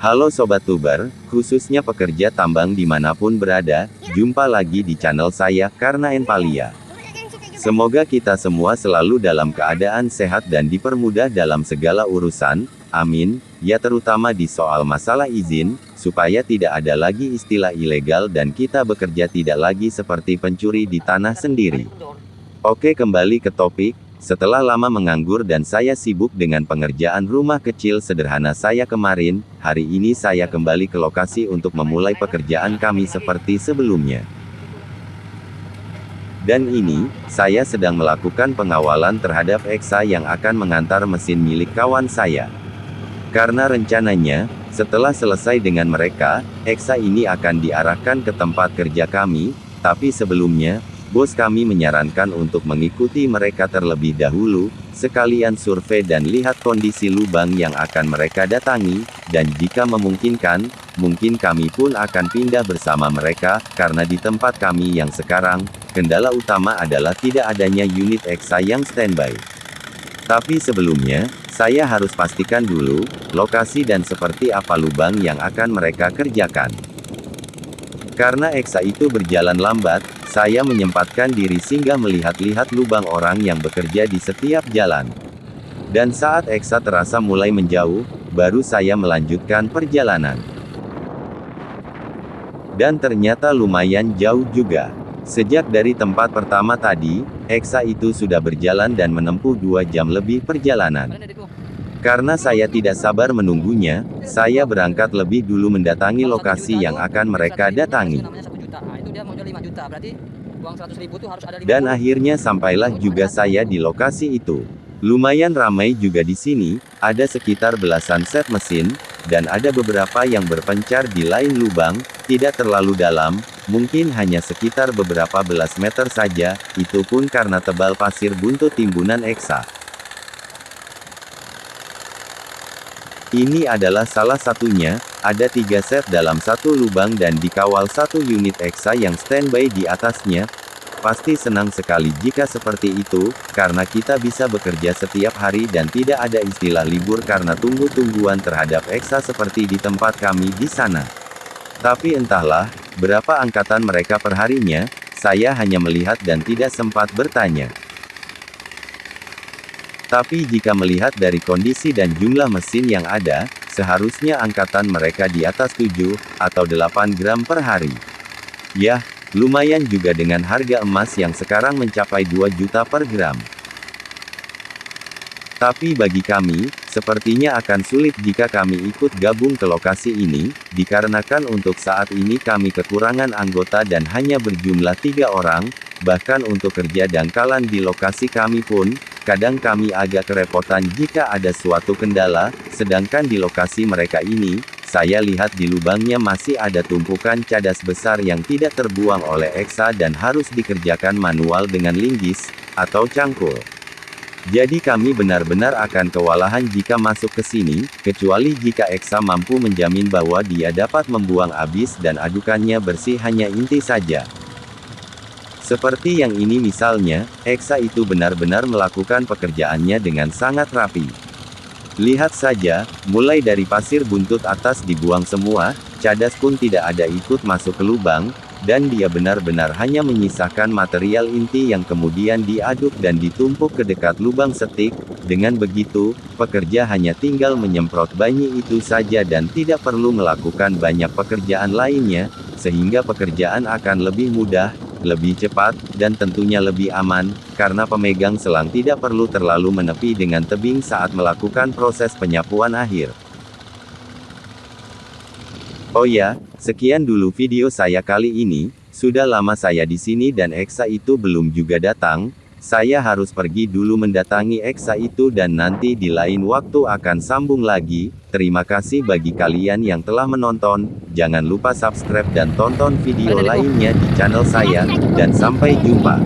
Halo Sobat Tuber, khususnya pekerja tambang dimanapun berada, jumpa lagi di channel saya, Karna Enpalia. Semoga kita semua selalu dalam keadaan sehat dan dipermudah dalam segala urusan, amin, ya terutama di soal masalah izin, supaya tidak ada lagi istilah ilegal dan kita bekerja tidak lagi seperti pencuri di tanah sendiri. Oke, kembali ke topik. Setelah lama menganggur dan saya sibuk dengan pengerjaan rumah kecil sederhana saya kemarin, hari ini saya kembali ke lokasi untuk memulai pekerjaan kami seperti sebelumnya. Dan ini, saya sedang melakukan pengawalan terhadap Eksa yang akan mengantar mesin milik kawan saya. Karena rencananya, setelah selesai dengan mereka, Eksa ini akan diarahkan ke tempat kerja kami, tapi sebelumnya, bos kami menyarankan untuk mengikuti mereka terlebih dahulu, sekalian survei dan lihat kondisi lubang yang akan mereka datangi, dan jika memungkinkan, mungkin kami pun akan pindah bersama mereka, karena di tempat kami yang sekarang, kendala utama adalah tidak adanya unit Eksa yang standby. Tapi sebelumnya, saya harus pastikan dulu, lokasi dan seperti apa lubang yang akan mereka kerjakan. Karena Eksa itu berjalan lambat, saya menyempatkan diri singgah melihat-lihat lubang orang yang bekerja di setiap jalan. Dan saat Eksa terasa mulai menjauh, baru saya melanjutkan perjalanan. Dan ternyata lumayan jauh juga. Sejak dari tempat pertama tadi, Eksa itu sudah berjalan dan menempuh 2 jam lebih perjalanan. Karena saya tidak sabar menunggunya, saya berangkat lebih dulu mendatangi lokasi yang akan mereka datangi. Dan akhirnya sampailah juga saya di lokasi itu. Lumayan ramai juga di sini, ada sekitar belasan set mesin, dan ada beberapa yang berpencar di lain lubang, tidak terlalu dalam, mungkin hanya sekitar beberapa belas meter saja, itu pun karena tebal pasir buntut timbunan Eksa. Ini adalah salah satunya, ada 3 set dalam satu lubang dan dikawal 1 unit Eksa yang standby di atasnya. Pasti senang sekali jika seperti itu, karena kita bisa bekerja setiap hari dan tidak ada istilah libur karena tunggu-tungguan terhadap Eksa seperti di tempat kami di sana. Tapi entahlah, berapa angkatan mereka per harinya, saya hanya melihat dan tidak sempat bertanya. Tapi jika melihat dari kondisi dan jumlah mesin yang ada, seharusnya angkatan mereka di atas 7 atau 8 gram per hari. Yah, lumayan juga dengan harga emas yang sekarang mencapai 2 juta per gram. Tapi bagi kami, sepertinya akan sulit jika kami ikut gabung ke lokasi ini, dikarenakan untuk saat ini kami kekurangan anggota dan hanya berjumlah 3 orang, bahkan untuk kerja dangkalan di lokasi kami pun, kadang kami agak kerepotan jika ada suatu kendala, sedangkan di lokasi mereka ini, saya lihat di lubangnya masih ada tumpukan cadas besar yang tidak terbuang oleh Eksa dan harus dikerjakan manual dengan linggis, atau cangkul. Jadi kami benar-benar akan kewalahan jika masuk ke sini, kecuali jika Eksa mampu menjamin bahwa dia dapat membuang habis dan adukannya bersih hanya inti saja. Seperti yang ini misalnya, Eksa itu benar-benar melakukan pekerjaannya dengan sangat rapi. Lihat saja, mulai dari pasir buntut atas dibuang semua, cadas pun tidak ada ikut masuk ke lubang, dan dia benar-benar hanya menyisakan material inti yang kemudian diaduk dan ditumpuk ke dekat lubang setik. Dengan begitu, pekerja hanya tinggal menyemprot banyi itu saja dan tidak perlu melakukan banyak pekerjaan lainnya, sehingga pekerjaan akan lebih mudah, lebih cepat, dan tentunya lebih aman, karena pemegang selang tidak perlu terlalu menepi dengan tebing saat melakukan proses penyapuan akhir. Oh ya, sekian dulu video saya kali ini, sudah lama saya di sini dan Eksa itu belum juga datang, saya harus pergi dulu mendatangi Eksa itu dan nanti di lain waktu akan sambung lagi. Terima kasih bagi kalian yang telah menonton, jangan lupa subscribe dan tonton video lainnya di channel saya, dan sampai jumpa.